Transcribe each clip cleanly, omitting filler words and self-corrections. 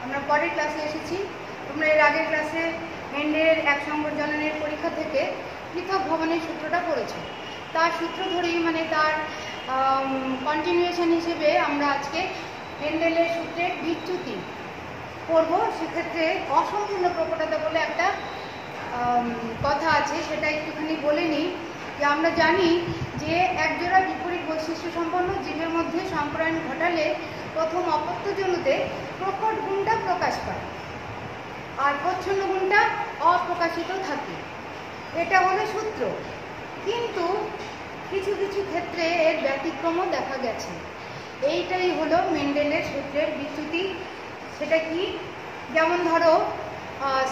আমরা পরের ক্লাসে এসেছি। তোমরা এর আগের ক্লাসে মেন্ডেলের এক সংকর পরীক্ষা থেকে পৃথক ভবনের সূত্রটা পড়েছো। তার সূত্র ধরেই মানে তার কন্টিনিউয়েশন হিসেবে আমরা আজকে মেন্ডেলের সূত্রের বিচ্যুতি পড়ব। সেক্ষেত্রে অসম্পূর্ণ প্রকটতা বলে একটা কথা আছে, সেটা একটুখানি বলে নিই। যে আমরা জানি যে একজোড়া বিপরীত বৈশিষ্ট্য সম্পন্ন জীবের মধ্যে সংকরায়ন ঘটালে প্রথম অপত্যজনুতে প্রকট গুণটা প্রকাশ পায় আর প্রচ্ছন্ন গুণটা অপ্রকাশিত থাকে। এটা হলো সূত্র, কিন্তু কিছু কিছু ক্ষেত্রে এর ব্যতিক্রমও দেখা গেছে। এইটাই হলো মেন্ডেলের সূত্রের বিচ্যুতি। সেটা কি? যেমন ধরো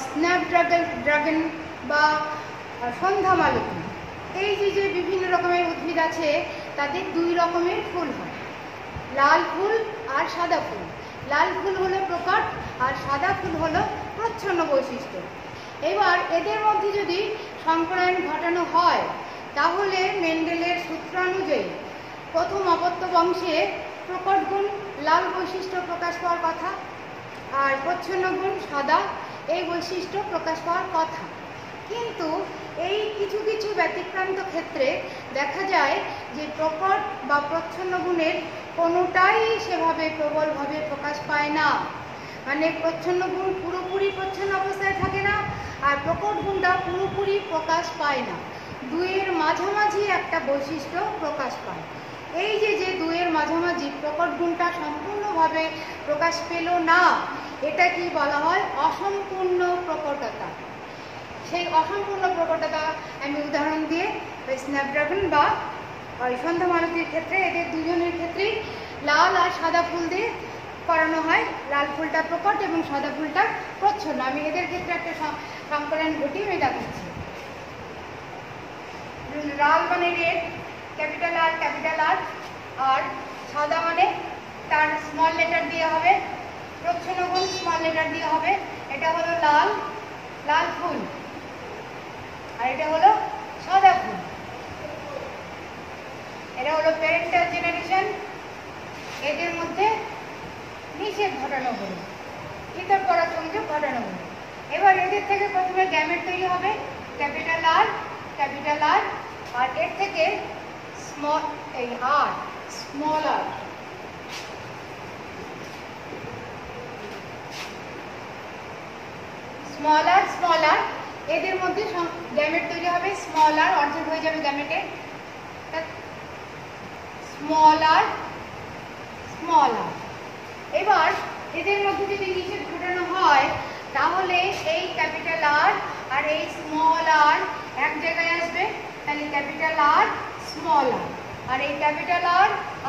স্ন্যাপড্রাগন বা সন্ধ্যা মালতী, এই যে বিভিন্ন রকমের উদ্ভিদ আছে, তাদের দুই রকমের ফুল হয়, লাল ফুল আর সাদা ফুল। লাল ফুল হলো প্রকট আর সাদা ফুল হলো প্রচ্ছন্ন বৈশিষ্ট্য। এবার এদের মধ্যে যদি সংকরায়ন ঘটানো হয় তাহলে মেন্ডেলের সূত্রানুযায়ী প্রথম অপত্য বংশে প্রকট গুণ লাল বৈশিষ্ট্য প্রকাশ পাওয়ার কথা আর প্রচ্ছন্ন গুণ সাদা এই বৈশিষ্ট্য প্রকাশ পাওয়ার কথা। কিন্তু এই কিছু কিছু ব্যতিক্রান্ত ক্ষেত্রে দেখা যায় যে প্রকট বা প্রচ্ছন্ন গুণের কোনোটাই সেভাবে প্রবলভাবে প্রকাশ পায় না। মানে প্রচ্ছন্ন গুণ পুরোপুরি প্রচ্ছন্ন অবস্থায় থাকে না আর প্রকট গুণটা পুরোপুরি প্রকাশ পায় না, দুইয়ের মাঝামাঝি একটা বৈশিষ্ট্য প্রকাশ পায়। এই যে দুইয়ের মাঝামাঝি প্রকট গুণটা সম্পূর্ণভাবে প্রকাশ পেল না, এটা কি বলা হয়? অসম্পূর্ণ প্রকটতা। সেই অসম্পূর্ণ প্রকটতা আমি উদাহরণ দিয়ে স্ন্যাপড্রাগন বা সন্ধ্যা মালতীর ক্ষেত্রে এদের দুজনের ক্ষেত্রেই লাল আর সাদা ফুল দিয়ে করানো হয়। লাল ফুলটা প্রকট এবং সাদা ফুলটা প্রচ্ছন্ন। আমি এদের ক্ষেত্রে একটা সংকলন ঘটিয়ে আমি দেখাচ্ছি। লাল মানে রেড, ক্যাপিটাল আর, আর সাদা মানে তার স্মল লেটার দিয়ে হবে, প্রচ্ছন্ন গুণ স্মল লেটার দিয়ে হবে। এটা হলো লাল ফুল আর এটা হলো সাদা ফুল। এটা হলো প্যারেন্টাল জেনারেশন। এদের মধ্যে নিষেধ ঘটানো হলো, ইতর পরাগ সংযোগ ঘটানো হলো। এবার এদের থেকে প্রথমে গ্যামেট তৈরি হবে, ক্যাপিটাল আর আর এর থেকে স্মল আর এদের মধ্যে গ্যামেট তৈরি হবে। স্মল আর অর্ধেক হয়ে যাবে গ্যামেটে, স্মল আর। এবার এদের মধ্যে যদি নিষেধ ঘটানো হয় তাহলে এই ক্যাপিটাল আর এই স্মল আর এক জায়গায় আসবে, তাহলে ক্যাপিটাল আর স্মল আর এই ক্যাপিটাল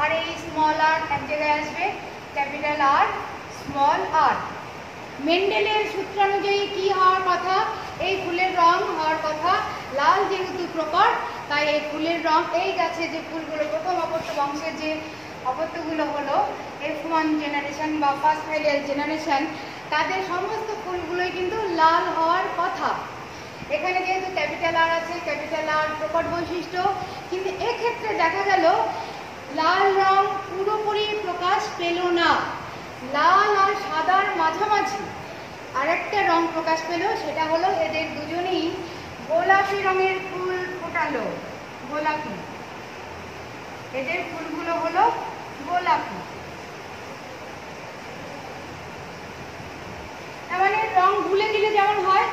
আর এই স্মল আর এক জায়গায় আসবে, ক্যাপিটাল আর স্মল আর। মেন্ডেলের সূত্রানুযায়ী কি হওয়ার কথা? এই ফুলের রং হওয়ার কথা লাল, যেহেতু প্রকট তাই এই ফুলের রং, এই গাছে যে ফুলগুলো প্রথম অপত্য বংশের যে অপত্যগুলো হলো F1 জেনারেশন বা ফার্স্ট ফাইলিয়াল জেনারেশন, তাদের সমস্ত ফুলগুলোই কিন্তু লাল হওয়ার কথা। এখানে যেহেতু ক্যাপিটাল আর আছে, ক্যাপিটাল আর প্রকট বৈশিষ্ট্য, কিন্তু এক্ষেত্রে দেখা গেল লাল রং পুরোপুরি প্রকাশ পেল না। লাল আর সাদার মাঝামাঝি আরেকটা রং প্রকাশ পেল, সেটা হলো এদের দুজনেই গোলাপি রঙের ফুল ফোটালো। গোলাপি, এদের ফুলগুলো হলো গোলাপি। তার মানে রং ভুলে দিলে যেমন হয়,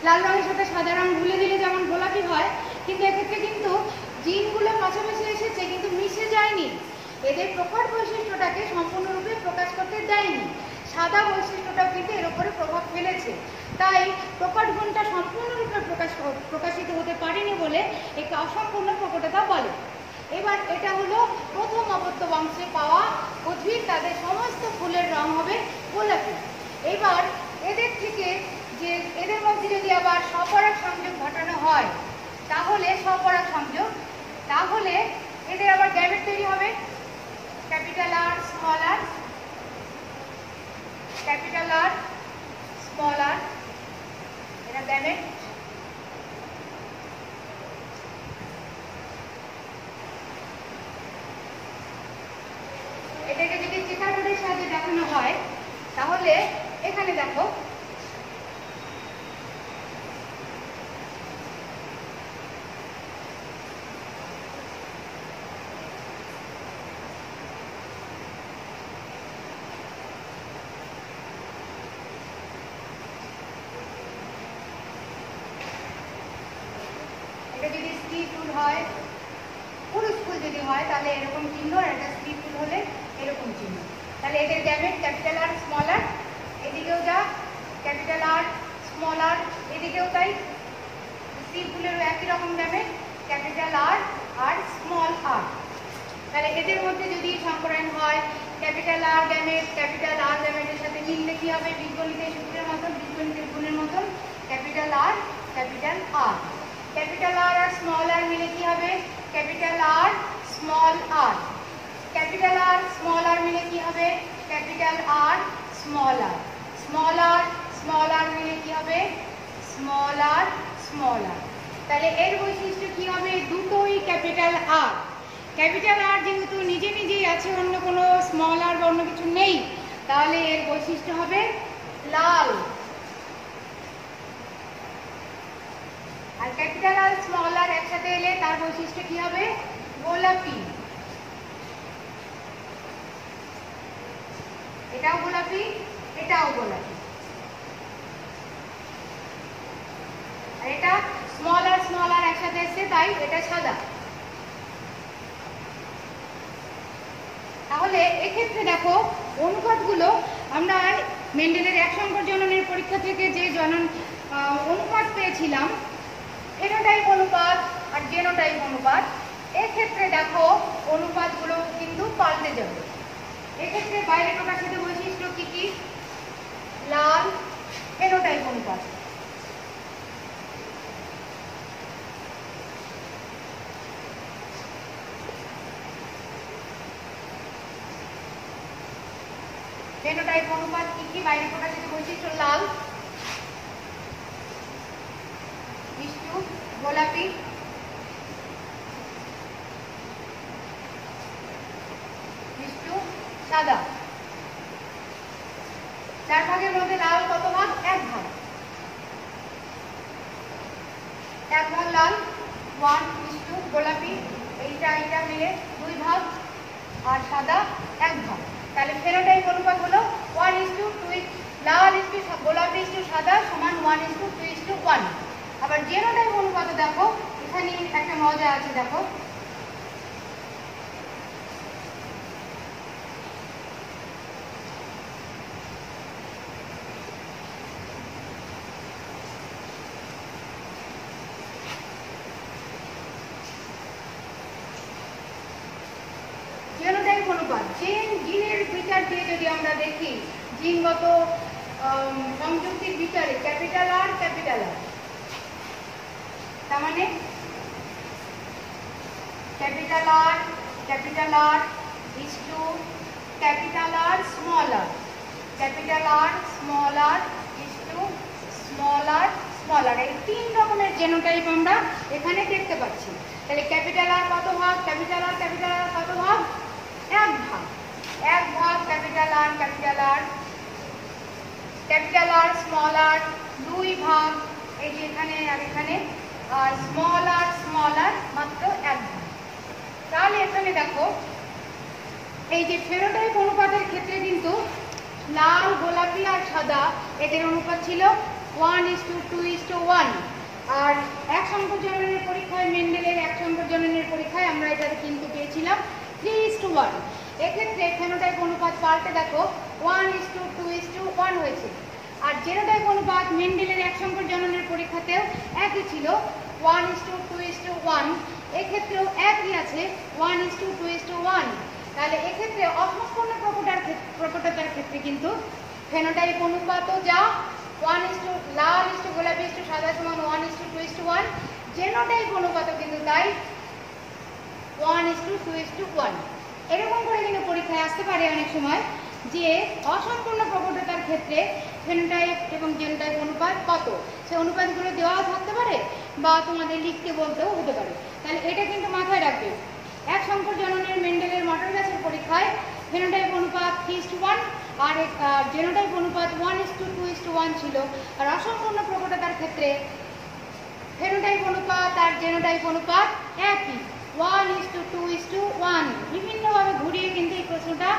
লাল রঙের সাথে সাদা রং ভুলে দিলে যেমন গোলাপি হয়, কিন্তু এক্ষেত্রে কিন্তু জিনগুলো পাশাপাশি এসেছে কিন্তু মিশে যায়নি। এদের প্রকট বৈশিষ্ট্যটাকে সম্পূর্ণরূপে প্রকাশ করতে দেয়নি, সাদা বৈশিষ্ট্যটাও কিন্তু এর উপরে প্রভাব ফেলেছে। তাই প্রকট গুণটা সম্পূর্ণরূপে প্রকাশিত হতে পারেনি বলে একে অসম্পূর্ণ প্রকটতা বলে। এবার এটা হলো প্রথম অপত্য বংশে পাওয়া উদ্ভিদ, তাদের সমস্ত ফুলের রং হবে গোলাপি। এবার এদের থেকে যে এদের মধ্যে যদি আবার স্বপরাগ সংযোগ ঘটানো হয় তাহলে তাহলে এদের আবার গ্যামেট তৈরি হবে, capital R small R, capital R small আর, এটা গ্যামেট। এটাকে যদি চিত্রপটের সাহায্যে দেখানো হয় তাহলে এখানে দেখো যদি স্ত্রী ফুল হয়, পুরুষ ফুল যদি হয় তাহলে এরকম চিহ্ন, আর এটা স্ত্রী ফুল হলে এরকম চিহ্ন। তাহলে এদের গ্যামেট ক্যাপিটাল আর স্মল আর, এদিকেও যা ক্যাপিটাল আর স্মল আর, এদিকেও তাই। স্ত্রী ফুলেরও একই রকম গ্যামেট ক্যাপিটাল আর আর স্মল আর। তাহলে এদের মধ্যে যদি সংকরায়ন হয় ক্যাপিটাল আর গ্যামেটের সাথে মিললে কি হবে? বীজগণিতের সূত্রের মতন, বীজগণিতের গুণের মতন capital R capital R. Capital R আর স্মল আর মিলে কি হবে? Capital R small R. Capital R small R মিলে কি হবে? Capital R small R. Small R মিলে কি হবে? Small R small R. তাহলে এর বৈশিষ্ট্য কি হবে? দুটোই ক্যাপিটাল আর। ক্যাপিটাল আর যেহেতু নিজে নিজেই আছে, অন্য কোনো স্মল আর বা অন্য কিছু নেই, তাহলে এর বৈশিষ্ট্য হবে লাল। আর ক্যাপিটাল আর স্মল আর একসাথে এলে তার বৈশিষ্ট্য কি হবে? গোলাপি। এটাও গোলাপি, এটাও গোলাপি। আর এটা স্মল আর একসাথে এসছে, তাই এটা সাদা। তাহলে এক্ষেত্রে দেখো অনুপাতগুলো আমরা মেন্ডেলের এক সংকর জননের পরীক্ষা থেকে যে অনুপাত পেয়েছিলাম, ফেনোটাইপ অনুপাত আর জেনোটাইপ অনুপাত, এক্ষেত্রে দেখো অনুপাতগুলো কিন্তু পাল্টে যাবে। এক্ষেত্রে বাইরে প্রকাশিত বৈশিষ্ট্য কি কি? লাল ফেনোটাইপ অনুপাত, ফেনোটাইপ অনুপাত কি কি? বাইরে প্রকাশিত বৈশিষ্ট্য লাল মিষ্টু গোলাপি, মিষ্টু সাদা। 4 ভাগের মধ্যে লাল কত ভাগ? 1 ভাগ। 1 ভাগ লাল, 1 মিষ্টু গোলাপি, এইটা মিলে 2 ভাগ, আর সাদা 1 ভাগ। তাহলে ফেনোটাইপ অনুপাত হলো 1:2, লাল গোলাপি সাদা সমান 1:2:1। আবার জেনোটাইপ অনুপাত দেখো, এখানে একটা মজা আছে, দেখো জেনোটাইপ অনুপাত জিনের বিচার দিয়ে যদি আমরা দেখি, জিনগত সংযুক্তির বিচারে ক্যাপিটাল আর তার মানে capital R is to capital R small R, capital R small R is to small R. এই 3 রকমের জেনোটাইপ আমরা এখানে দেখতে পাচ্ছি। তাহলে ক্যাপিটাল আর কত ভাগ? ক্যাপিটাল আর কত ভাগ? 1 ভাগ। 1 ভাগ ক্যাপিটাল আর স্মল আর 2 ভাগ, এই যে এখানে আর এখানে, আর স্মল আর মাত্র 1 ভাগ। তাহলে এখানে দেখো এই যে ফেনোটাইপ অনুপাতের ক্ষেত্রে কিন্তু লাল গোলাপি আর সাদা এদের অনুপাত ছিল 1:2:1। আর এক সংকর জননের পরীক্ষায়, মেন্ডেলের এক সংকর জননের পরীক্ষায় আমরা এটা কিন্তু পেয়েছিলাম 3:1। এক্ষেত্রে ফেনোটাইপ অনুপাত পাল্টে দেখো 1:2:1 হয়েছে। আর জেনোটাইপ অনুপাত মেন্ডেলের এক সংকর জননের পরীক্ষাতেও একই ছিল 1:2:1, এক্ষেত্রেও একই আছে 1:2:1। তাহলে এক্ষেত্রে অসম্পূর্ণ প্রকটতার ক্ষেত্রে কিন্তু ফেনোটাইপ অনুপাতও যা লাল গোলাপি সাদা সমান 1:2:1, জেনোটাইপ অনুপাতও কিন্তু তাই 1:2:1। এরকম করে কিন্তু পরীক্ষায় আসতে পারে অনেক সময় যে অসম্পূর্ণ প্রকটতার ক্ষেত্রে ফেনোটাইপ এবং জেনোটাইপ অনুপাত কত, সেই অনুপাতগুলো দেওয়া থাকতে পারে বা তোমাদের লিখতে বলতেও হতে পারে। তাহলে এটা কিন্তু মাথায় রাখবে। এক সংকর জননের মেন্ডেলের মটর গাছের পরীক্ষায় ফেনোটাইপ অনুপাত 3:1 আর জেনোটাইপ অনুপাত 1:2:1 ছিল। আর অসম্পূর্ণ প্রকটতার ক্ষেত্রে ফেনোটাইপ অনুপাত আর জেনোটাইপ অনুপাত একই, 1:2:1। বিভিন্নভাবে ঘুরিয়ে কিন্তু এই প্রশ্নটা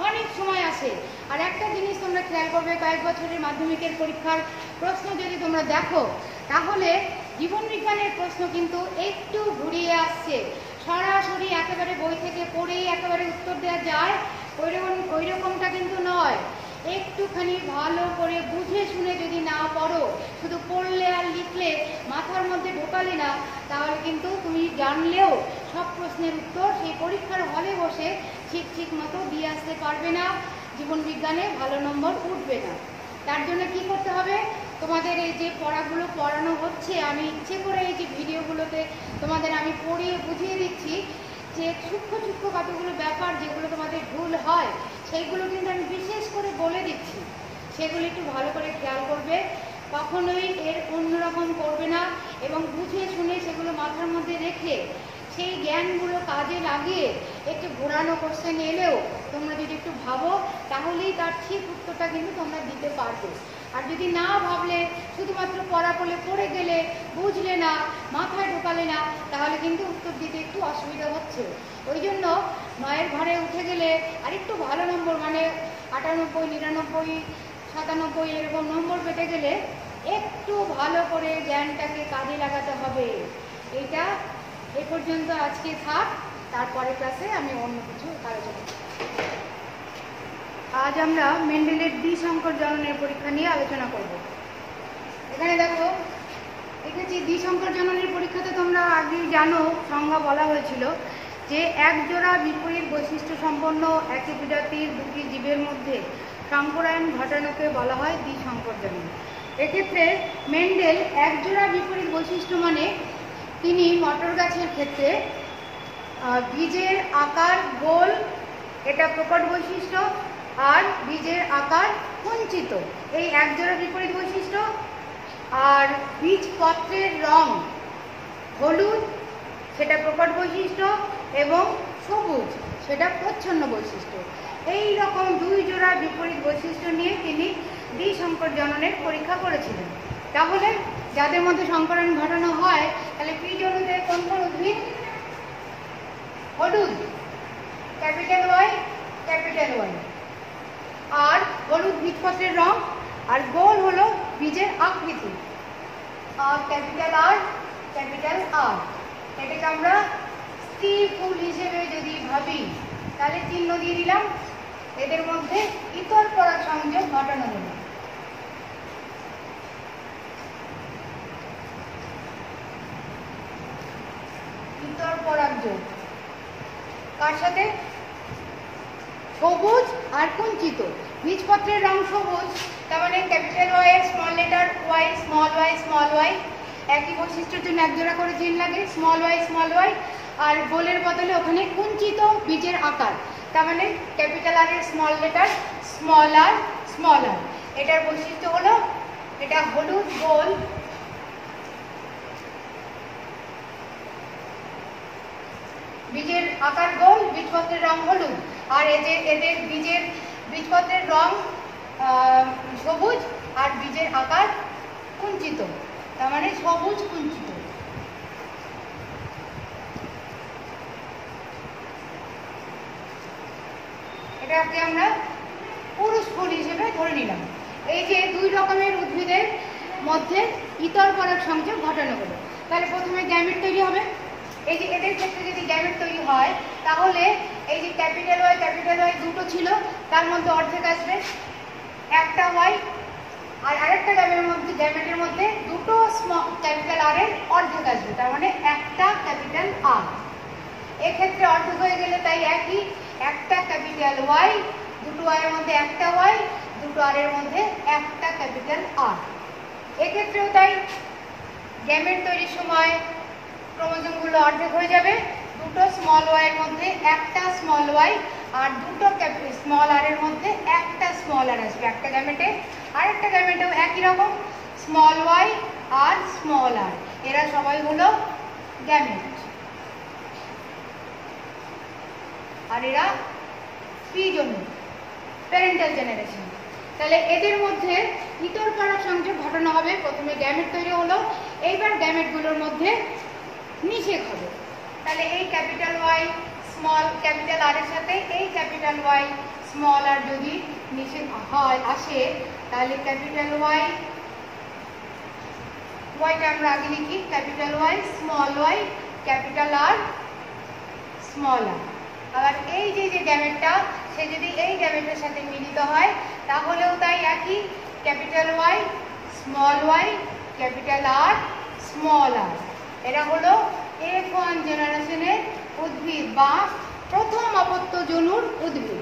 অনেক সময় আসে। আর একটা জিনিস তোমরা খেয়াল করবে, কয়েক বছরের মাধ্যমিকের পরীক্ষার প্রশ্ন যদি তোমরা দেখো, তাহলে জীবন বিজ্ঞানের প্রশ্ন কিন্তু একটু ঘুরিয়ে আসছে। সরাসরি একেবারে বই থেকে পড়েই একেবারে উত্তর দেওয়া যায় ওই রকমটা কিন্তু নয়। একটুখানি ভালো করে বুঝে শুনে যদি না পড়ো, শুধু পড়লে আর লিখলে, মাথার মধ্যে ঢোকালে না, তাহলে কিন্তু তুমি জানলেও সব প্রশ্নের উত্তর সেই পরীক্ষার হলে বসে ঠিক মতো দিয়ে আসতে পারবে না, জীবন বিজ্ঞানে ভালো নম্বর উঠবে না। তার জন্য কি করতে হবে, তোমাদের এই যে পড়াগুলো পড়ানো হচ্ছে, আমি ইচ্ছে করে এই যে ভিডিওগুলোতে তোমাদের আমি পড়িয়ে বুঝিয়ে দিচ্ছি যে সূক্ষ্ম কতগুলো ব্যাপার যেগুলো তোমাদের ভুল হয়, সেইগুলো কিন্তু আমি বিশেষ করে বলে দিচ্ছি। সেগুলো একটু ভালো করে খেয়াল করবে, কখনোই এর অন্যরকম করবে না, এবং বুঝে শুনে সেগুলো মাথার মধ্যে রেখে সেই জ্ঞানগুলো কাজে লাগিয়ে একটু ঘোরানো কোশ্চেন এলেও তোমরা যদি একটু ভাবো, তাহলেই তার ঠিক উত্তরটা কিন্তু তোমরা দিতে পারবে। আর যদি না ভাবলে, শুধুমাত্র পড়া পড়ে গেলে, বুঝলে না, মাথায় ঢোকালে না, তাহলে কিন্তু উত্তর দিতে একটু অসুবিধা হচ্ছে। ওই জন্য 9-এর ঘরে উঠে গেলে আর একটু ভালো নম্বর, মানে 98, 99, 97 এরকম নম্বর পেতে গেলে একটু ভালো করে জ্ঞানটাকে কাজে লাগাতে হবে। এইটা এ পর্যন্ত আজকে থাক, তারপরে ক্লাসে আমি অন্য কিছু আলোচনা করব। আজ আমরা মেন্ডেলের দ্বিসংকর জননের পরীক্ষা নিয়ে আলোচনা করব। এখানে দেখো লিখেছি, দ্বিসংকর জননের পরীক্ষাতে তোমরা আগেই জানো, সংজ্ঞা বলা হয়েছিল যে এক জোড়া বিপরীত বৈশিষ্ট্য সম্পন্ন একই প্রজাতির দুটি জীবের মধ্যে সংকরায়ন ঘটানোকে বলা হয় দ্বিসংকর জনন। এক্ষেত্রে মেন্ডেল এক জোড়া বিপরীত বৈশিষ্ট্য মানে তিনি মটর গাছের ক্ষেত্রে বীজের আকার গোল, এটা প্রকট বৈশিষ্ট্য, আর বীজের আকার কুঞ্চিত, এই একজোড়া বিপরীত বৈশিষ্ট্য। আর বীজপত্রের রং হলুদ, সেটা প্রকট বৈশিষ্ট্য, এবং সবুজ, সেটা প্রচ্ছন্ন বৈশিষ্ট্য। এই রকম 2 জোড়া বিপরীত বৈশিষ্ট্য নিয়ে তিনি দ্বিসংকর জননের পরীক্ষা করেছিলেন। তাহলে যাদের মধ্যে সংকরণ ঘটানো হয়, তাহলে বীজ হলুদের কোন উদ্ভিদ? হলুদ, ক্যাপিটাল ওয়াই, ক্যাপিটাল ওয়াই। আর হলুদ বীজপত্রের রং, আর গোল হলো বীজের আকৃতি, আর ক্যাপিটাল আর, ক্যাপিটাল আর। এটাকে আমরা স্ত্রী ফুল হিসেবে যদি ভাবি, তাহলে চিহ্ন দিয়ে দিলাম। এদের মধ্যে ইতর পরাগ সংযোগ ঘটানো হলো। ইতর পরাগ যোগ কার সাথে? সবুজ আর কুঞ্চিত। বীজপত্রের রং সবুজ, তার মানে ক্যাপিটাল ওয়াই এর small letter Y, small Y, small Y. একই বৈশিষ্ট্যের জন্য এক জোড়া করে চিহ্ন লাগে, স্মল ওয়াই, স্মল ওয়াই। আর গোলের বদলে ওখানে কুঞ্চিত বীজের আকার, তার মানে ক্যাপিটাল আর এর small letter small R, small আর। এটার বৈশিষ্ট্য হলো এটা হলুদ গোল, বীজের আকার গোল, বীজপত্রের রং হলুদ। আর এদের বীজপত্রের রং সবুজ, আর বীজের আকার কুঞ্চিত, তার মানে সবুজ কুঞ্চিত। এটাকে আমরা পুরুষ ফুল হিসেবে ধরে নিলাম। এই যে 2 রকমের উদ্ভিদের মধ্যে ইতর পরাগ সংযোগ ঘটানো হলো। তাহলে প্রথমে গ্যামেট তৈরি হবে। এই যে এদের ক্ষেত্রে যদি গ্যামেট তৈরি হয়, তাহলে এই যে ক্যাপিটাল ওয়াই দুটো ছিল, তার মধ্যে অর্ধেক আসবে, একটা ওয়াই। আর আরেকটা গ্যামেটের মধ্যে দুটো ক্যাপিটাল আর এর অর্ধেক আসবে, তার মানে একটা ক্যাপিটাল আর। এক্ষেত্রে অর্ধেক হয়ে গেলে তাই একই, একটা ক্যাপিটাল ওয়াই, দুটো ওয়াই এর মধ্যে একটা ওয়াই, দুটো আর এর মধ্যে একটা ক্যাপিটাল আর। এক্ষেত্রেও তাই, গ্যামেট তৈরির সময় ক্রোমোজোমগুলো অর্ধেক হয়ে যাবে, দুটো স্মল ওয়াই এর মধ্যে একটা স্মল ওয়াই, আর দুটো স্মল আর এর মধ্যে একটা স্মল আর আসবে একটা গ্যামেটে। আরেকটা গ্যামেটেও একই রকম, স্মল ওয়াই আর স্মল আর, এরা সবাই হলো গ্যামেট। আর এরা বীজণু। Parental generation. তাহলে এদের মধ্যে ইতর পরাগ সংযোগ ঘটানো হবে। প্রথমে গ্যামেট তৈরি হলো, এইবার গ্যামেটগুলোর মধ্যে নিষেক হবে। তাহলে এই capital Y small capital R এর সাথে এই ক্যাপিটাল ওয়াই স্মল আর যদি নিষেক হয় আসে, তাহলে ক্যাপিটাল ওয়াই ওয়াইটা আমরা আগে লিখি, capital Y small Y capital R small R. আবার এই যে গ্যামেটটা সে যদি এই গ্যামেটের সাথে মিলিত হয় তাহলেও তাই একই, capital Y small Y capital R small R. এরা হলো F1 জেনারেশনের উদ্ভিদ বা প্রথম অপত্য জনুর উদ্ভিদ।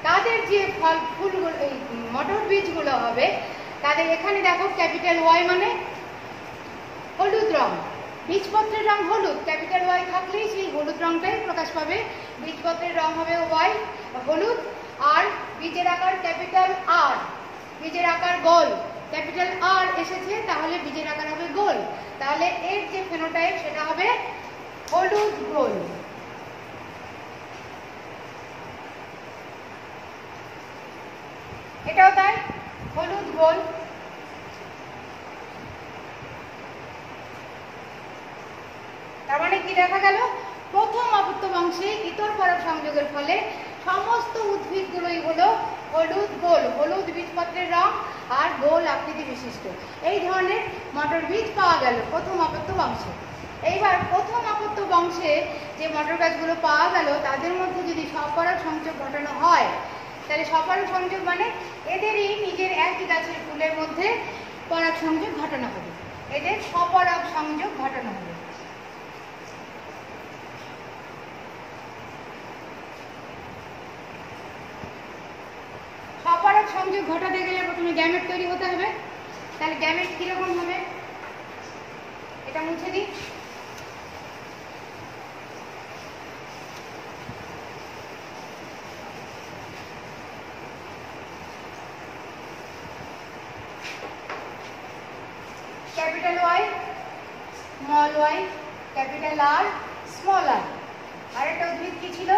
তাদের যে ফল ফুলগুলো এই মটর বীজগুলো হবে, তাদের এখানে দেখো ক্যাপিটাল ওয়াই মানে হলুদ রং, বীজপত্রের রং হলুদ, ক্যাপিটাল ওয়াই থাকলেই সেই হলুদ রংটাই প্রকাশ পাবে। বীজপত্রের রং হবে ওয়াই হলুদ, আর বীজের আকার ক্যাপিটাল আর, বীজের আকার গোল, ক্যাপিটাল আর এসেছে তাহলে বীজের আকার হবে গোল। তাহলে এর যে ফেনোটাইপ সেটা হবে হলুদ গোল। এটাও তাই, হলুদ গোল। তার মানে কি দেখা গেল, প্রথম অপত্য বংশে ইতর পরাগ সংযোগের ফলে সমস্ত উদ্ভিদগুলোই হলো হলুদ গোল, হলুদ বীজপত্রের রং আর গোল আকৃতি বিশিষ্ট। এই ধরনের মটর বীজ পাওয়া গেল প্রথম অপত্য বংশে। এইবার প্রথম অপত্য বংশে যে মটর গাছগুলো পাওয়া গেল তাদের মধ্যে যদি স্বপরাগ সংযোগ ঘটানো হয়, তাহলে স্বপরাগ সংযোগ মানে এদেরই নিজের একই গাছের ফুলের মধ্যে পরাগ সংযোগ ঘটানো হবে, এদের স্বপরাগ সংযোগ ঘটানো হবে। স্বপরাগ সংযোগ ঘটাতে গেলে প্রথমে গ্যামেট তৈরি হতে হবে। তাহলে গ্যামেট কিরকম হবে, এটা মুছে দিই। Capital Y small Y capital R small R. আর একটা উদ্ভিদ কি ছিল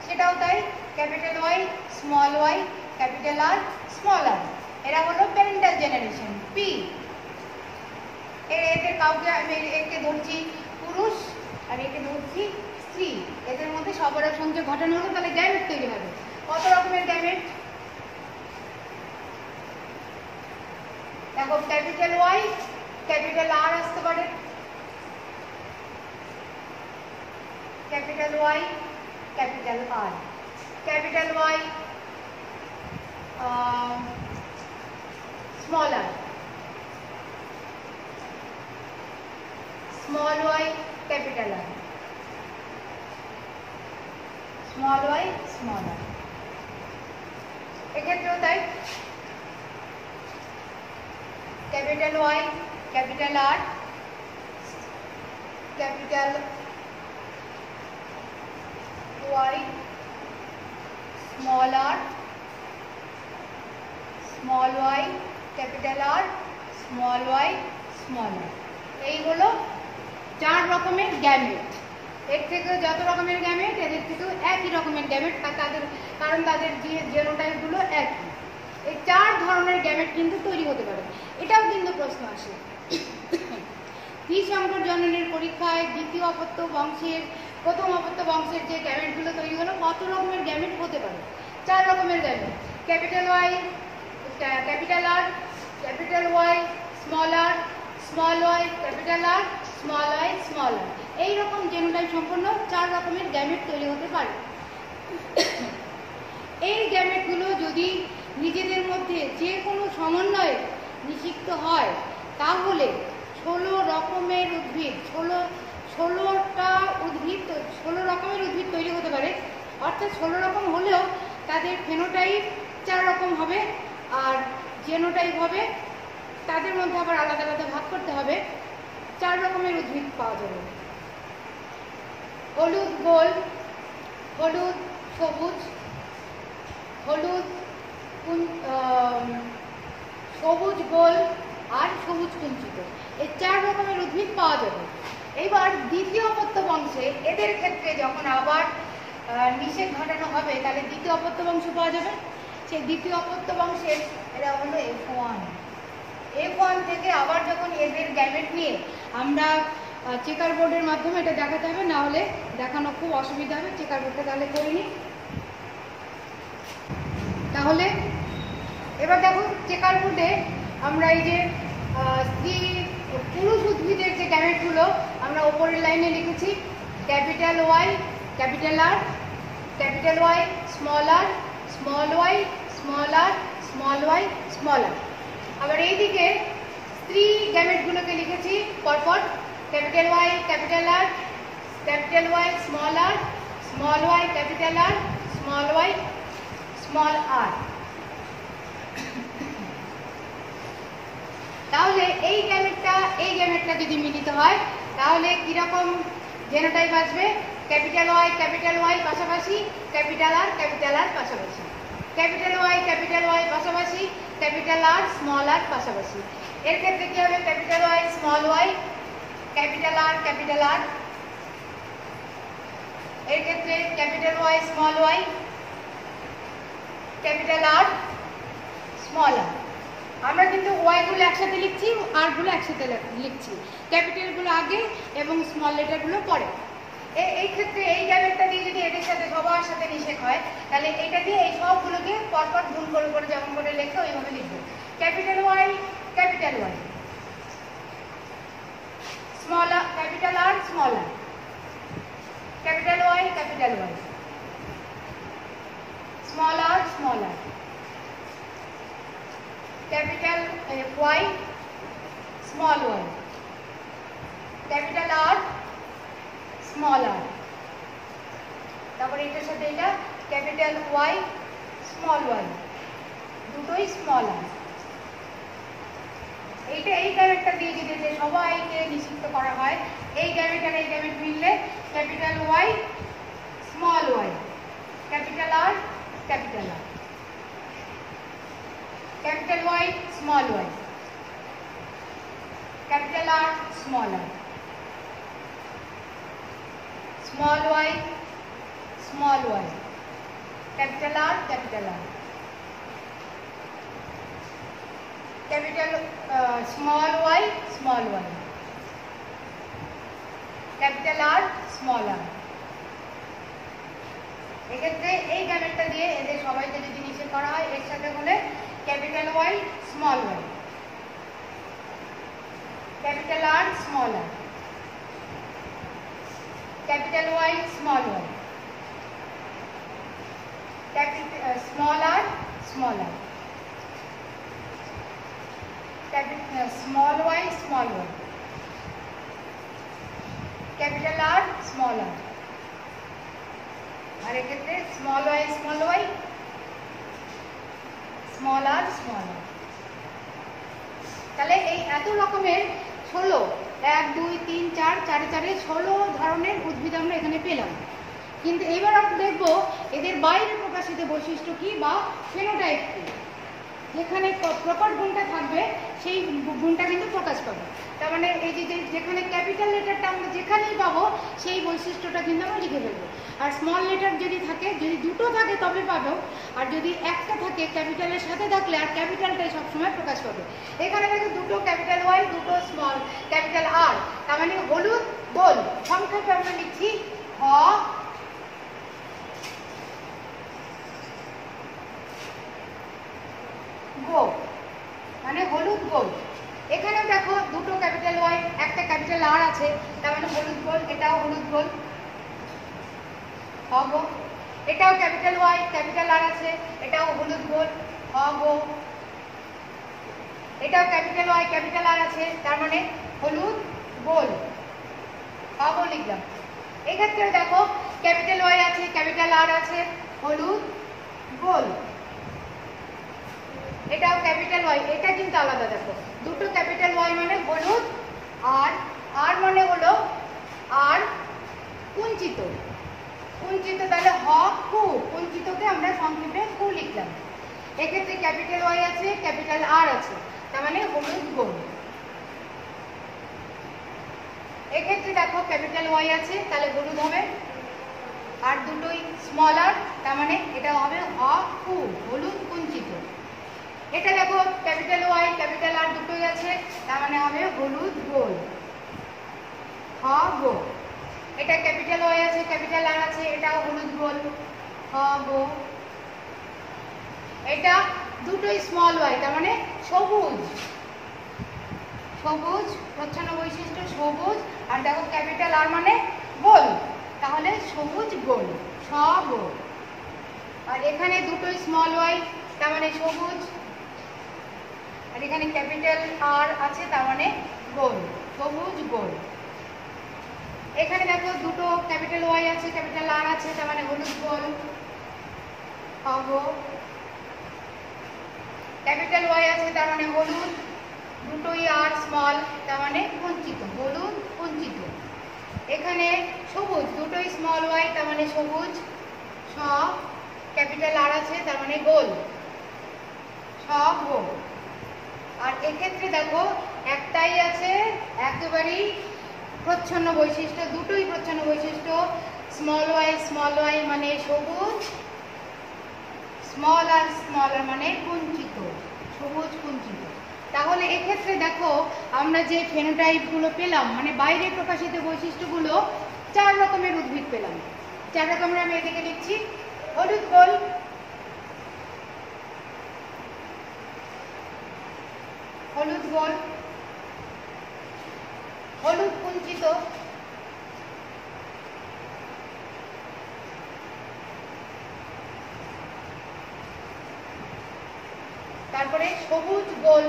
সেটাও তাই, capital Y small Y capital R small R. এরা হলো প্যারেন্টাল জেনারেশন পি। এদের কাউকে আমি একে ধরছি পুরুষ আর একে ধরছি স্ত্রী, এদের মধ্যে স্বপরাগ সংযোগ ঘটানো হলো, তাহলে গ্যামেট তৈরি হবে। কত রকমের গ্যামেট দেখো, ক্যাপিটাল ওয়াই ক্যাপিটাল আর আসতে পারে, capital Y capital R, capital Y small R, small Y capital R, small Y small R. এক্ষেত্রেও তাই, capital Y capital R capital Y small R small Y capital R small Y small R. এই হলো 4 রকমের gamete. এর থেকে যত রকমের gamete এদের থেকেও একই রকমের গ্যামেট, কারণ তাদের জিনোটাইপগুলো একই। এই 4 ধরনের গ্যামেট কিন্তু তৈরি হতে পারে। এটাও কিন্তু প্রশ্ন আসে, দ্বিসংকর জননের পরীক্ষায় দ্বিতীয় অপত্য বংশের প্রথম অপত্য বংশের যে গ্যামেটগুলো তৈরি হলো কত রকমের গ্যামেট হতে পারে। 4 রকমের gamete, capital Y capital R capital Y small R small Y capital R small Y small R. এইরকম জেনোটাইপ সম্পন্ন 4 রকমের গ্যামেট তৈরি হতে পারে। এই গ্যামেটগুলো যদি নিজেদের মধ্যে যে কোনো সমন্বয়ে নিষিক্ত হয় তাহলে 16 রকমের উদ্ভিদ 16টা উদ্ভিদ 16 রকমের উদ্ভিদ তৈরি হতে পারে। অর্থাৎ 16 রকম হলেও তাদের ফেনোটাইপ 4 রকম হবে আর জেনোটাইপ হবে, তাদের মধ্যে আবার আলাদা আলাদা ভাগ করতে হবে। 4 রকমের উদ্ভিদ পাওয়া যাবে। হলুদ গোল, হলুদ সবুজ, হলুদ সবুজ গোল আর সবুজ কুঞ্চিত, এই 4 রকমের উদ্ভিদ পাওয়া যাবে। এবার দ্বিতীয় অপত্য বংশে এদের ক্ষেত্রে যখন আবার নিষেক ঘটানো হবে তাহলে দ্বিতীয় অপত্য বংশ পাওয়া যাবে। সেই দ্বিতীয় অপত্য বংশের এরা হলো F1। F1 থেকে আবার যখন এদের গ্যামেট নিয়ে আমরা চেকার বোর্ডের মাধ্যমে এটা দেখাতে হবে, না হলে দেখানো খুব অসুবিধা হবে। চেকার বোর্ডটা তাহলে করে নিই। তাহলে এবার দেখো চেকার বোর্ডে আমরা এই যে স্ত্রী পুরুষ উদ্ভিদের যে গ্যামেটগুলো আমরা ওপরের লাইনে লিখেছি, capital Y capital R, capital Y small R, small Y small R, small Y small R. আবার এইদিকে স্ত্রী গ্যামেটগুলোকে লিখেছি পরপর, capital Y capital R, capital Y small R, small Y capital R, small Y small R. তাহলে এই গ্যামেটটা যদি মিলিত হয় তাহলে কিরকম জেনোটাইপ আসবে? ক্যাপিটাল ওয়াই পাশাপাশি, ক্যাপিটাল আর পাশাপাশি, ক্যাপিটাল ওয়াই পাশাপাশি, ক্যাপিটাল আর স্মল আর পাশাপাশি। এর ক্ষেত্রে কি হবে? Capital Y small Y, capital R. এর ক্ষেত্রে capital Y small Y, capital R small R. আমরা কিন্তু ওয়াই গুলো একসাথে লিখছি, আর গুলো একসাথে লিখছি, ক্যাপিটাল গুলো আগে এবং স্মল লেটার গুলো পরে। এই ক্ষেত্রে এই গ্যামেটটা দিয়ে যদি এদের সাথে সবার সাথে নিষেধ হয় তাহলে এটা দিয়ে এই সবগুলোকে পরপর গুণ করে করে যেমন করে লেখে ওইভাবে লিখবে। Capital Y small R, capital R small R, capital Y small R, capital Y small Y, capital R small R. তারপরে এটার সাথে এটা ক্যাপিটাল ওয়াই স্মল ওয়াই, দুটোই স্মল আর। এইটা এই গ্যামেটটা দিয়ে যদি সবাইকে নিষিদ্ধ করা হয়, এই গ্যামেট আর এই গ্যামেট মিললে capital Y small Y, capital R, capital R, capital Y small Y, capital R small R, small Y small Y, capital R, capital R, capital small Y, capital R small R. এক্ষেত্রে এই গ্যামেটটা দিয়ে এদের সবাইকে যদি নিষেধ করা হয় এর সাথে হলে capital Y small Y, capital R small R, capital Y small Y, small R, small R, small Y, capital R, small R. আর এক্ষেত্রে small Y, small R, small R. তাহলে এই এত রকমের 16, 1 2 3 4 4 4 16 ধরনের উদ্ভিদ আমরা এখানে পেলাম। কিন্তু এইবার আমরা দেখব এদের বাইরে প্রকাশিত বৈশিষ্ট্য কি বা ফেনোটাইপ কি। যেখানে প্রকট গুণটা থাকবে সেই গুণটা কিন্তু প্রকাশ পাবে। তার মানে এই যে যেখানে ক্যাপিটাল লেটারটা আমরা যেখানেই পাবো সেই বৈশিষ্ট্যটা কিন্তু আমরা লিখে ফেলবো। আর স্মল লেটার যদি থাকে, যদি দুটো থাকে তবে পাবো, আর যদি একটা থাকে ক্যাপিটালের সাথে থাকলে আর ক্যাপিটালটাই সবসময় প্রকাশ পাবে। এখানে দেখো দুটো ক্যাপিটাল ওয়াই, দুটো স্মল ক্যাপিটাল আর, তার মানে হলুদ গোল। সংক্ষেপে আমরা লিখছি হ গো, মানে হলুদ গোল। এখানেও দেখো দুটো ক্যাপিটাল ওয়াই, একটা ক্যাপিটাল আর আছে, তার মানে হলুদ গোল, এটাও হলুদ গোল হগো। এটাও ক্যাপিটাল ওয়াই ক্যাপিটাল আর আছে, এটাও হলুদ গোল হগো। এটাও ক্যাপিটাল ওয়াই ক্যাপিটাল আর আছে, তার মানে হলুদ গোল হগো লিখলাম। এক্ষেত্রে দেখো ক্যাপিটাল ওয়াই আছে ক্যাপিটাল আর আছে, হলুদ গোল। এটাও ক্যাপিটাল ওয়াই, এটা কিন্তু আলাদা। দেখো দুটো ক্যাপিটাল ওয়াই মানে হলুদ, আর আর মানে হলো আর কুঞ্চিত, তাহলে হ কু, কুঞ্চিতকে আমরা সংক্ষেপে কু লিখলাম। এক্ষেত্রে ক্যাপিটাল ওয়াই আছে ক্যাপিটাল আর আছে, তার মানে হলুদ গোল। এক্ষেত্রে দেখো ক্যাপিটাল ওয়াই আছে, তাহলে হলুদ হবে, আর দুটোই স্মলার, তার মানে এটা হবে হু, হলুদ কুঞ্চিত। এটা দেখো ক্যাপিটাল ওয়াই ক্যাপিটাল আর দুটোই আছে, তার মানে হবে হলুদ গোল, হ গো। এটা ক্যাপিটাল ওয়াই আছে ক্যাপিটাল আর আছে, এটাও হলুদ গোল, হ গো। এটা দুটোই স্মল ওয়াই, তার মানে সবুজ, সবুজ প্রচ্ছন্ন বৈশিষ্ট্য সবুজ। আর দেখো ক্যাপিটাল আর মানে গোল, তাহলে সবুজ গোল, সব। আর এখানে দুটোই স্মল ওয়াই, তার মানে সবুজ। আর এখানে ক্যাপিটাল আর আছে, তার মানে গোল, সবুজ গোল। এখানে দেখো দুটো ক্যাপিটাল ওয়াই আছে ক্যাপিটাল আর আছে, তার মানে হলুদ গোল, হবো। ক্যাপিটাল ওয়াই আছে, তার মানে হলুদ, দুটোই আর স্মল, তার মানে কুঞ্চিত, হলুদ কুঞ্চিত। এখানে সবুজ, দুটোই স্মল ওয়াই, তার মানে সবুজ, সব। ক্যাপিটাল আর আছে, তার মানে গোল, সব গোল। আর এক্ষেত্রে দেখো একটাই আছে একেবারেই প্রচ্ছন্ন বৈশিষ্ট্য, দুটোই প্রচ্ছন্ন বৈশিষ্ট্য, স্মল ওয়াই মানে সবুজ, স্মল আর মানে কুঞ্চিত, সবুজ কুঞ্চিত। তাহলে এক্ষেত্রে দেখো আমরা যে ফেনোটাইপগুলো পেলাম, মানে বাইরে প্রকাশিত বৈশিষ্ট্যগুলো 4 রকমের উদ্ভিদ পেলাম। 4 রকমের আমি এদিকে লিখছি। হলুদ গোল, হলুদ গোল, হলুদ কুঞ্চিত, তারপরে সবুজ গোল,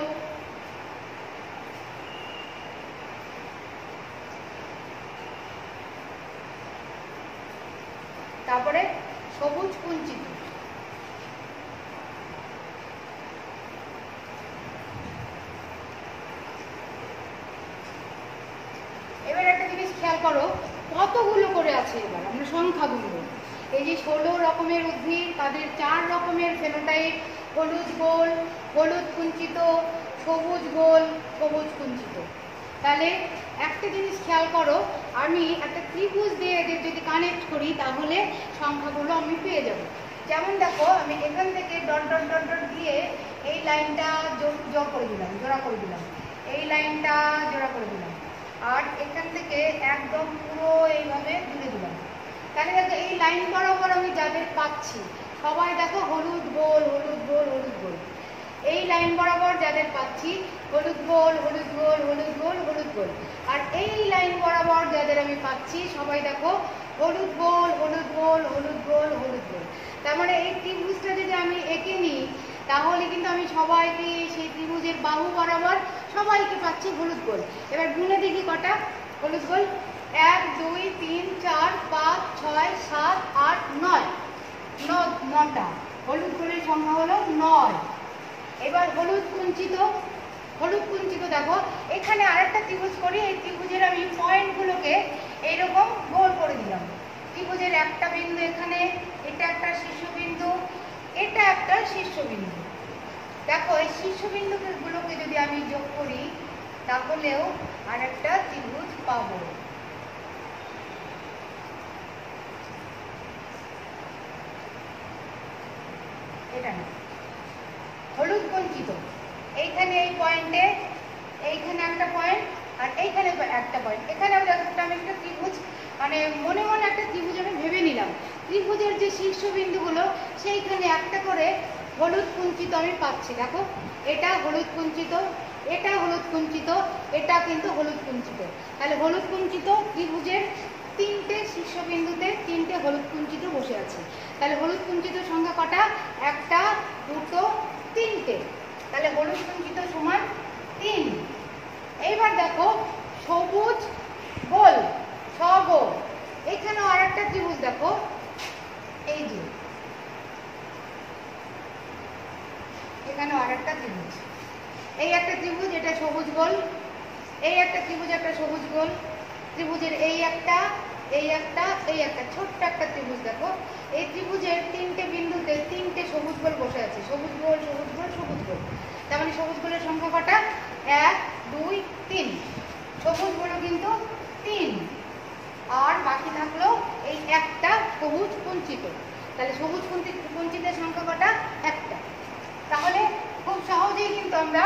তারপরে সবুজ কুঞ্চিত। এবার একটা জিনিস খেয়াল করো, কতগুলো করে আছে, এবার আমরা সংখ্যাগুলো। এই যে 16 রকমের উদ্ভিদ, তাদের 4 রকমের ফেনোটাইপ, হলুদ গোল, হলুদ কুঞ্চিত, সবুজ গোল, সবুজ কুঞ্চিত। তাহলে একটা জিনিস খেয়াল করো, আমি একটা ত্রিভুজ দিয়ে এদের যদি কানেক্ট করি, তাহলে সংখ্যাগুলো আমি পেয়ে যাব। যেমন দেখো আমি এখান থেকে ডট ডট ডট ডট দিয়ে এই লাইনটা জোড়া করে দিলাম, এই লাইনটা জোড়া করে দিলাম, আর এখান থেকে একদম পুরো এইভাবে তুলে দিলাম। তাহলে দেখো এই লাইন বরাবর আমি যাদের পাচ্ছি সবাই দেখো হলুদ গোল, হলুদ গোল, হলুদ গোল। এই লাইন বরাবর যাদের পাচ্ছি হলুদ গোল, হলুদ গোল, হলুদ গোল, হলুদ গোল। আর এই লাইন বরাবর যাদের আমি পাচ্ছি সবাই দেখো হলুদ গোল, হলুদ গোল, হলুদ গোল, হলুদ গোল। তার মানে এই ত্রিভুজটা যদি আমি এঁকে নিই, তাহলে কিন্তু আমি সবাইকে সেই ত্রিভুজের বাহু বরাবর সবাইকে পাচ্ছি হলুদ গোল। এবার গুনে দেখি কটা হলুদ গোল। 1 2 3 4 5 6 7 8 9, 9টা হলুদ গোলের সংখ্যা হলো 9। এবার হলুদ কুঞ্চিত, হলুদ কুঞ্চিত দেখো এখানে আরেকটা ত্রিভুজ করি, এই ত্রিভুজের আমি পয়েন্টগুলোকে এইরকম গোল করে দিলাম। ত্রিভুজের একটা বিন্দু এখানে, এটা একটা শীর্ষবিন্দু, এটা একটা শীর্ষবিন্দু। দেখো এই শীর্ষবিন্দুগুলোকে যদি আমি যোগ করি, তাহলেও আরেকটা ত্রিভুজ পাবো। এটা না, হলুদ কুঞ্চিত, এইখানে এই পয়েন্টে, এইখানে একটা পয়েন্ট, আর এইখানে একটা পয়েন্ট। এখানেও দেখো আমি একটা ত্রিভুজ, মানে মনে মনে একটা ত্রিভুজ আমি ভেবে নিলাম। ত্রিভুজের যে শীর্ষবিন্দুগুলো সেইখানে একটা করে হলুদ কুঞ্চিত আমি পাচ্ছি। দেখো এটা হলুদ কুঞ্চিত, এটা হলুদ কুঞ্চিত, এটা কিন্তু হলুদ কুঞ্চিত। তাহলে হলুদ কুঞ্চিত ত্রিভুজের 3টে শীর্ষবিন্দুতে 3টে হলুদ কুঞ্চিত বসে আছে। তাহলে হলুদ কুঞ্চিত সংখ্যা কটা? 1 2 3টে। তাহলে হলুদ কুঞ্চিত সমান 3। এইবার দেখো সবুজ গোল, সগোল। এখানেও আরেকটা ত্রিভুজ দেখো, এই যে এখানেও আরেকটা ত্রিভুজ, এই একটা ত্রিভুজ, এটা সবুজ গোল, এই একটা ত্রিভুজ, একটা সবুজ গোল। ত্রিভুজের এই একটা, এই একটা, এই একটা ছোট্ট একটা ত্রিভুজ দেখো, এই ত্রিভুজের 3টে বিন্দুতে 3টে সবুজ গোল বসে আছে, সবুজ গোল, সবুজ গোল, সবুজ গোল। তার মানে সবুজ গোলের সংখ্যা কটা? 1 2 3। সবুজ গোলও কিন্তু 3। আর বাকি থাকলো এই একটা সবুজ কুঞ্চিত। তাহলে সবুজ কুঞ্চিতের সংখ্যা কটা? একটা। তাহলে খুব সহজেই কিন্তু আমরা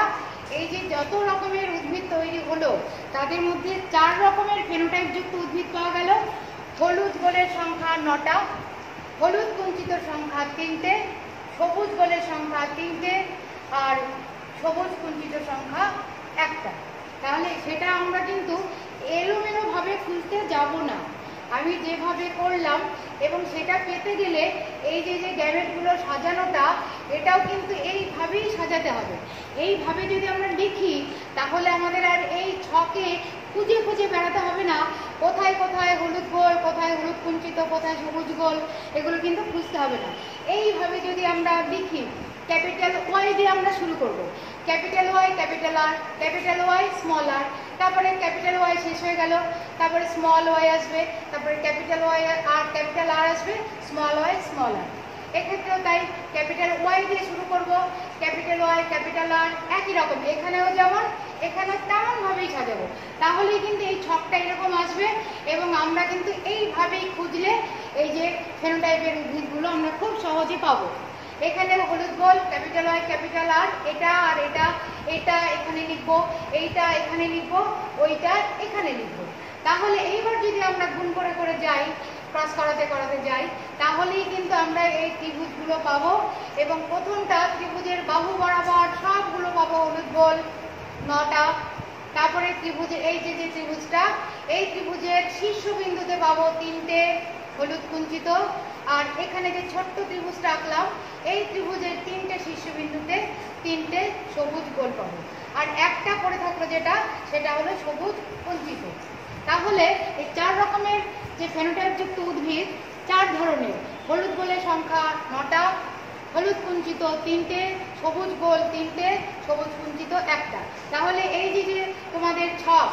এই যে যত রকমের উদ্ভিদ তৈরি হলো তাদের মধ্যে 4 রকমের ফেনোটাইপ যুক্ত উদ্ভিদ পাওয়া গেল। হলুদ গোলের সংখ্যা 9টা, হলুদ কুঞ্চিতর সংখ্যা 3টে, সবুজ গোলের সংখ্যা 3টে, আর সবুজ কুঞ্চিত সংখ্যা 1টা। তাহলে সেটা আমরা কিন্তু এলোমেলোভাবে খুঁজতে যাব না, আমি যেভাবে করলাম এবং সেটা পেতে গেলে এই যে গ্যামেটগুলো সাজানোটা এটাও কিন্তু এইভাবেই সাজাতে হবে। এইভাবে যদি আমরা লিখি তাহলে আমাদের আর এই ছকে খুঁজে খুঁজে বেড়াতে হবে না, কোথায় কোথায় হলুদ গোল, কোথায় হলুদ কুঞ্চিত, কোথায় সবুজ গোল, এগুলো কিন্তু খুঁজতে হবে না। এইভাবে যদি আমরা লিখি, ক্যাপিটাল ওয়াই দিয়ে আমরা শুরু করব। Capital Y, capital R, capital Y, small R, তারপরে ক্যাপিটাল ওয়াই শেষ হয়ে গেল, তারপরে স্মল ওয়াই আসবে, তারপরে ক্যাপিটাল ওয়াই আর ক্যাপিটাল আর আসবে, স্মল ওয়াই, স্মল আর। এক্ষেত্রেও তাই, ক্যাপিটাল ওয়াই দিয়ে শুরু করব, ক্যাপিটাল ওয়াই, ক্যাপিটাল আর, একই রকম এখানেও যেমন এখানেও তেমনভাবেই সাজাবো। তাহলেই কিন্তু এই ছকটা এরকম আসবে এবং আমরা কিন্তু এইভাবেই খুঁজলে এই যে ফেনোটাইপের উদ্ভিদগুলো আমরা খুব সহজে পাবো। এখানে হলুদ গোল, ক্যাপিটাল ওয়াই, ক্যাপিটাল আর, এটা আর এটা, এটা এখানে লিখবো, এইটা এখানে লিখবো, ওইটা এখানে লিখবো। তাহলে এইবার যদি আমরা গুণ করে করে যাই, ক্রস করাতে করাতে যাই, তাহলেই কিন্তু আমরা এই ত্রিভুজগুলো পাবো এবং প্রথমটা ত্রিভুজের বাহু বরাবর সবগুলো পাবো হলুদ গোল 9টা। তারপরে ত্রিভুজের এই যে ত্রিভুজটা, এই ত্রিভুজের শীর্ষবিন্দুতে পাবো 3টে হলুদ কুঞ্চিত, আর এখানে যে ছোট্ট ত্রিভুজটা আঁকলাম এই ত্রিভুজের 3টে শীর্ষবিন্দুতে 3টে সবুজ গোল পাবো, আর একটা পড়ে থাকলো যেটা, সেটা হলো সবুজ কুঞ্চিত। তাহলে এই 4 রকমের যে ফেনোটাইপ যুক্ত উদ্ভিদ 4 ধরনের, হলুদ গোলের সংখ্যা 9টা, হলুদ কুঞ্চিত 3টে, সবুজ গোল 3টে, সবুজ কুঞ্চিত 1টা। তাহলে এই যে তোমাদের ছক,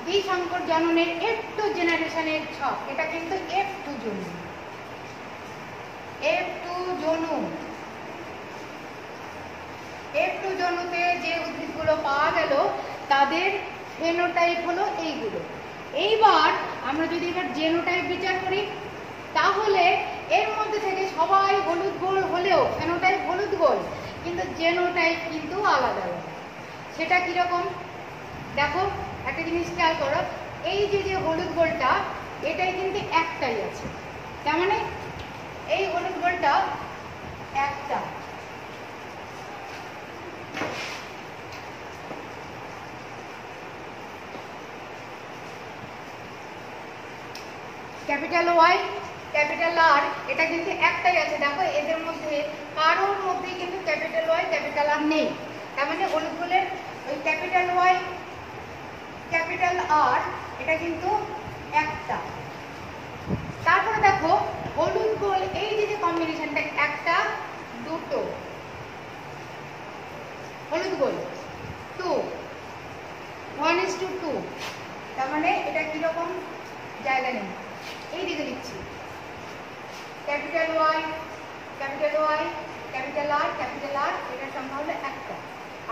দ্বি সংকর জননের F2 জেনারেশনের ছক, এটা কিন্তু F2 জনু, F2 জনু। F2 জনুতে যে উদ্ভিদগুলো পাওয়া গেল তাদের ফেনোটাইপ হলো এইগুলো। এইবার আমরা যদি এবার জেনোটাইপ বিচার করি, তাহলে এর মধ্যে থেকে সবাই হলুদ গোল হলেও ফেনোটাইপ হলুদ গোল, কিন্তু জেনোটাইপ কিন্তু আলাদা আলাদা। সেটা কিরকম দেখো, একটা জিনিস খেয়াল করো, এই যে হলুদ গোলটা এটাই কিন্তু একটাই আছে, তার মানে এই হলুদ গোলটা একটা। ক্যাপিটাল ওয়াই, ক্যাপিটাল আর, এটা কিন্তু একটাই আছে। দেখো এদের মধ্যে কারোর মধ্যেই কিন্তু ক্যাপিটাল ওয়াই, ক্যাপিটাল আর নেই, তার মানে হলুদ গোলের ওই ক্যাপিটাল ওয়াই, ক্যাপিটাল আর এটা কিন্তু একটা। তারপরে দেখো হলুদ গোল এই যে কম্বিনেশনটা, একটা দুটো হলুদ গোল 2, 1:2, তার মানে এটা কিরকম জায়গা নেই, এই দিকে লিখছি capital Y, capital Y, capital R, capital R, এটার সংখ্যা হলো একটা।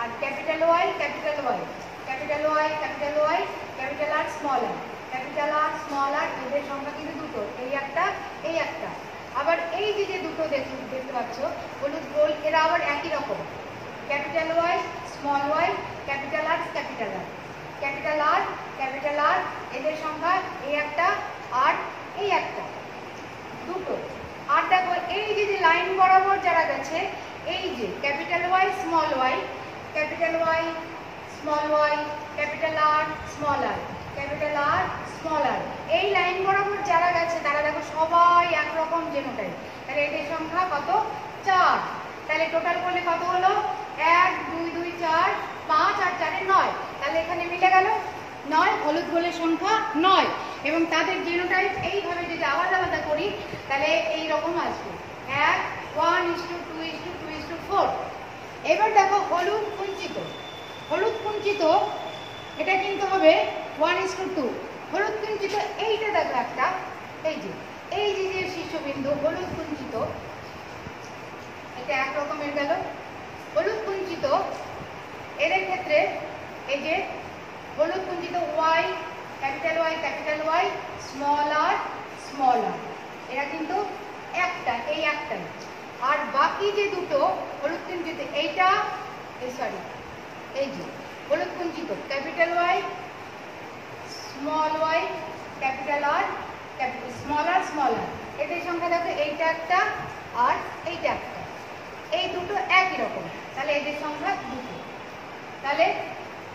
আর capital Y, capital Y, capital Y, capital Y, capital R, small R, capital R, small R, এদের সংখ্যা কিন্তু দুটো, এই একটা, এই একটা। আবার এই যে দুটো দেখতে পাচ্ছ হলুদ গোল, এরা আবার একই রকম, capital Y, small Y, capital R, capital R, capital R, capital R, এদের সংখ্যা এই একটা আর এই একটা, দুটো। আর দেখো এই যে লাইন বরাবর যারা গেছে, এই যে capital Y, small Y, capital Y, small Y, capital R, small R, capital R, small R, এই লাইন বরাবর যারা গেছে তারা দেখো সবাই একরকম জেনোটাইপ। তাহলে এদের সংখ্যা কত? 4। তাহলে টোটাল করলে কত হলো? 1 2 2 4 5 আর 4 9। তাহলে এখানে মিলে গেল 9, হলুদ গোলের সংখ্যা 9 এবং তাদের জেনোটাইপ এইভাবে যদি আলাদা আলাদা করি তাহলে এই রকম আসবে 1 1:2:2:4। এবার দেখো হলুদ কুঞ্চিত, হলুদ কুঞ্চিত এটা কিন্তু হবে 1:2। হলুদ কুঞ্চিত এইটা দেখো একটা, এই যে শীর্ষবিন্দু হলুদ কুঞ্চিত, এটা এক রকমের গেল। হলুদ কুঞ্চিত এদের ক্ষেত্রে এই যে হলুদ কুঞ্চিত Y capital Y, small R, এরা কিন্তু একটা, এই একটাই। আর বাকি যে দুটো হলুদ কুঞ্চিত, এইটা সরি এই যে হলুদ কুঞ্চিত capital Y, capital R, small R, এদের সংখ্যা দেখো এইটা একটা আর এইটা একটা, এই দুটো একই রকম, তাহলে এদের সংখ্যা দুটো।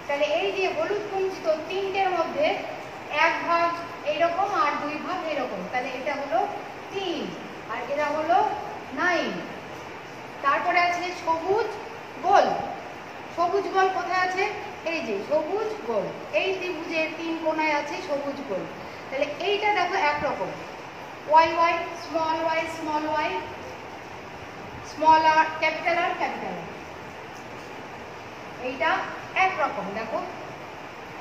তাহলে এই যে হলুদ কুঞ্চিত তিনটের মধ্যে এক ভাগ এইরকম আর দুই ভাগ এরকম, তাহলে এটা হলো 3 আর এরা হলো 9। তারপরে আছে সবুজ গোল। সবুজ গোল কোথায় আছে? এই যে সবুজ গোল, এই ত্রিভুজের 3 কোণায় আছে সবুজ গোল। তাহলে এইটা দেখো একরকম, Y, small Y, small R, capital আর, এইটা একরকম, দেখো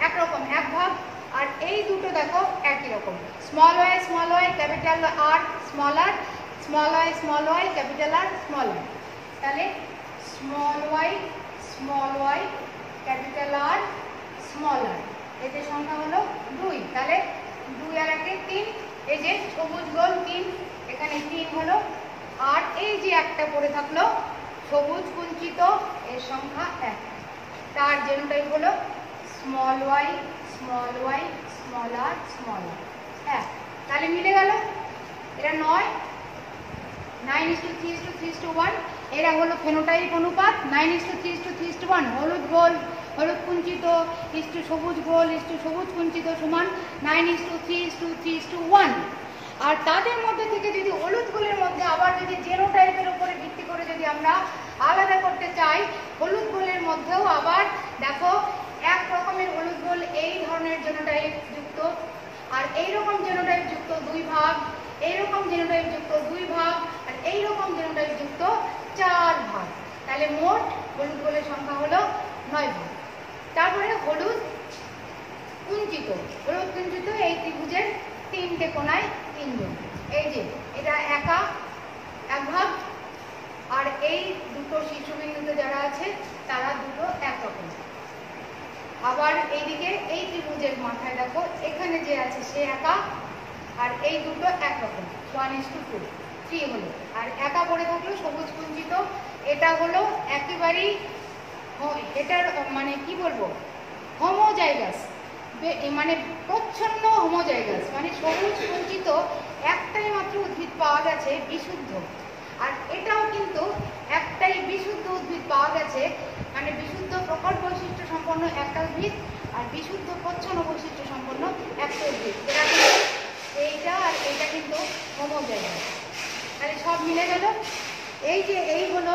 একরকম, এক ভাগ। আর এই দুটো দেখো একই রকম, small Y, capital R, small Y, capital R, তাহলে স্মল ওয়াই, ক্যাপিটাল আর, এদের সংখ্যা হলো 2। তাহলে 2 আর 1 3, এই যে সবুজ গোল 3, এখানে 3 হলো। আর এই যে একটা পড়ে থাকলো সবুজ কুঞ্চিত, এর সংখ্যা 1, তার জেনোটাইপ হলো স্মল ওয়াই, স্মল আর, 1। তাহলে মিলে গেল, এরা 9, 9:3:1। এরা হলো ফেনোটাইপ অনুপাত 9:3:1। হলুদ গোল, হলুদ কুঞ্চিত ইস্টু সবুজ গোল ইস্টু সবুজ কুঞ্চিত সমান 9:3:1। আর তাদের মধ্যে থেকে যদি হলুদ গোলের মধ্যে আবার যদি জেনোটাইপের উপরে ভিত্তি করে যদি আমরা আলাদা করতে চাই, হলুদ গোলের মধ্যেও আবার দেখো এক রকমের হলুদ গোল এই ধরনের জেনোটাইপ যুক্ত, আর এইরকম জেনোটাইপ যুক্ত 2 ভাগ, এইরকম জেনোটাইপ যুক্ত 2 ভাগ, আর এইরকম জেনোটাইপ যুক্ত 4 ভাগ। তাহলে মোট হলুদ গোলের সংখ্যা হলো 9 ভাগ। তারপরে হলুদ কুঞ্চিত, এই ত্রিভুজের 3টে কোণায় 3 জন, এই যে এটা একা এক ভাগ, আর এই দুটো শীর্ষবিন্দুতে যারা আছে তারা দুটো একরকম। আবার এইদিকে এই ত্রিভুজের মাথায় দেখো এখানে যে আছে সে একা, আর এই দুটো একরকম, 1:2 3 হলো। আর একা পড়ে থাকলো সবুজ কুঞ্চিত, এটা হলো একেবারেই, এটার মানে কি বলবো, হোমোজাইগাস, মানে প্রচ্ছন্ন হোমোজাইগাস, মানে সবুজ কুঞ্চিত একটাই মাত্র উদ্ভিদ পাওয়া গেছে বিশুদ্ধ, আর এটাও কিন্তু একটাই বিশুদ্ধ উদ্ভিদ পাওয়া গেছে, মানে বিশুদ্ধ প্রকট বৈশিষ্ট্য সম্পন্ন একটা উদ্ভিদ আর বিশুদ্ধ প্রচ্ছন্ন বৈশিষ্ট্য সম্পন্ন একটা উদ্ভিদ। এরা কিন্তু এইটা আর এইটা কিন্তু হোমোজাইগাস। তাহলে সব মিলে গেল। এই যে এই হলো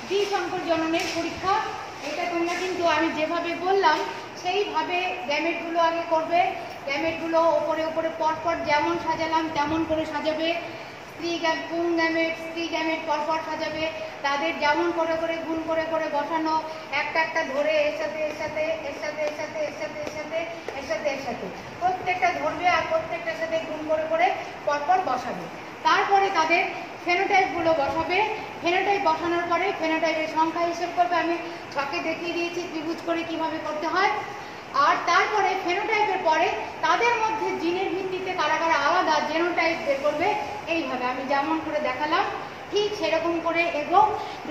দ্বিসংকর জননের পরীক্ষা। এটা তোমরা কিন্তু আমি যেভাবে বললাম সেইভাবে গ্যামেটগুলো আগে করবে। গ্যামেটগুলো ওপরে ওপরে পরপর যেমন সাজালাম তেমন করে সাজাবে। পুং গ্যামেট পরপর সাজাবে, তাদের যেমন করে করে গুণ করে করে বসানো, একটা একটা ধরে এর সাথে এর সাথে এর সাথে এর সাথে এর সাথে এর সাথে এর সাথে এর সাথে প্রত্যেকটা ধরবে আর প্রত্যেকটার সাথে গুণ করে করে পরপর বসাবে। তারপরে তাদের ফেনোটাইপগুলো বসাবে। ফেনোটাইপ বসানোর পরে ফেনোটাইপের সংখ্যা হিসেব করবে, আমি ছকে দেখিয়ে দিয়েছি ত্রিভুজ করে কিভাবে করতে হয়। আর তারপরে ফেনোটাইপের পরে তাদের মধ্যে জিনের ভিত্তিতে কারা কারা আলাদা জেনোটাইপ বের করবে। এইভাবে আমি যেমন করে দেখালাম ঠিক সেরকম করে এগো।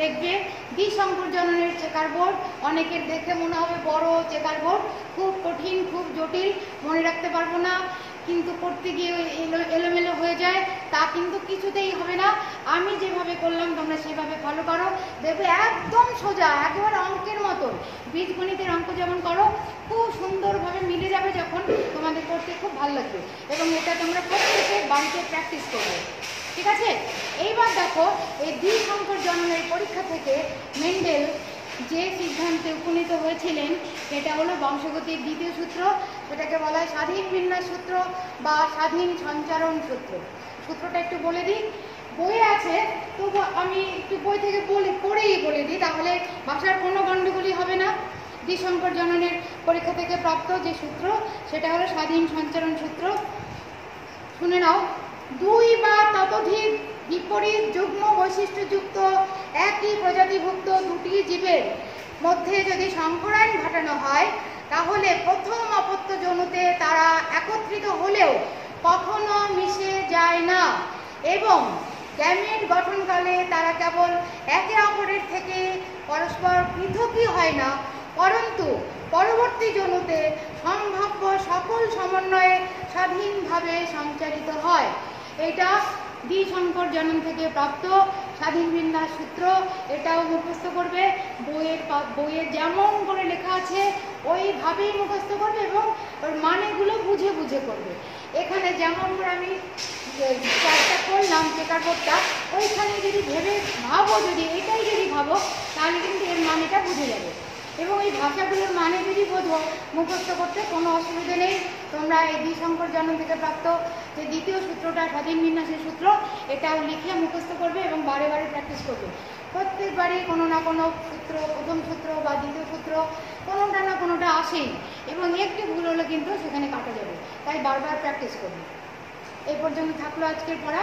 দেখবে দ্বিসংকর জননের চেকার বোর্ড অনেকের দেখে মনে হবে বড় চেকার বোর্ড, খুব কঠিন, খুব জটিল, মনে রাখতে পারবো না, কিন্তু করতে গিয়ে এলোমেলো হয়ে যায়, তা কিন্তু কিছুতেই হবে না। আমি যেভাবে করলাম তোমরা সেভাবে ফলো করো, দেখবে একদম সোজা, একেবারে অঙ্কের মতন, বীজগণিতের অঙ্ক যেমন করো খুব সুন্দরভাবে মিলে যাবে, যখন তোমাদের করতে খুব ভালো লাগবে। এবং এটা তোমরা প্রত্যেকে বাড়িতে প্র্যাকটিস করবে, ঠিক আছে? এইবার দেখো এই দ্বিসংকর জননের পরীক্ষা থেকে মেন্ডেল যে সিদ্ধান্তে উপনীত হয়েছিলেন সেটা হলো বংশগতির দ্বিতীয় সূত্র, সেটাকে বলা হয় স্বাধীন বিন্যাস সূত্র বা স্বাধীন সঞ্চারণ সূত্র। সূত্রটা একটু বলে দিই, বইয়ে আছে, তবু আমি একটু বই থেকে পড়েই বলে দিই, তাহলে ভাষার কোনো গণ্ডগোলই হবে না। দ্বিসংকর জননের পরীক্ষা থেকে প্রাপ্ত যে সূত্র সেটা হলো স্বাধীন সঞ্চারণ সূত্র। শুনে নাও, 2 বা ততোধিক বিপরীত যুগ্ম বৈশিষ্ট্যযুক্ত একই প্রজাতিভুক্ত দুটি জীবের মধ্যে যদি সংকরায়ন ঘটানো হয় তাহলে প্রথম অপত্য যৌনতে তারা একত্রিত হলেও কখনো মিশে যায় না এবং গ্যামেট গঠনকালে তারা কেবল একে অপরের থেকে পরস্পর পৃথকই হয় না, পরন্তু পরবর্তী যৌনতে সম্ভাব্য সকল সমন্বয়ে স্বাধীনভাবে সঞ্চারিত হয়। এটা দ্বিসংকর জনন থেকে প্রাপ্ত স্বাধীন বিন্যাস সূত্র। এটাও মুখস্থ করবে, বইয়ে যেমন করে লেখা আছে ওইভাবেই মুখস্থ করবে এবং ওর মানেগুলো বুঝে বুঝে করবে। এখানে যেমন করে আমি চারটা করলাম চেকার বোর্ডটা, ওইখানে যদি ভাবো, যদি এটাই যদি ভাবো, তাহলে কিন্তু এর মানেটা বুঝে যাবে এবং এই ভাষাগুলোর মানে যদি বোঝো মুখস্থ করতে কোনো অসুবিধা নেই। তোমরা এই দ্বিসংকর জনন থেকে প্রাপ্ত যে দ্বিতীয় সূত্রটা স্বাধীন বিন্যাসের সূত্র, এটাও লিখে মুখস্থ করবে এবং বারে বারে প্র্যাকটিস করবে। প্রত্যেকবারই কোনো না কোনো সূত্র, প্রথম সূত্র বা দ্বিতীয় সূত্র কোনোটা না কোনোটা আসেই এবং একটু ভুল হলে কিন্তু সেখানে কাটা যাবে, তাই বারবার প্র্যাকটিস করবে। এই পর্যন্ত থাকলো আজকের পড়া।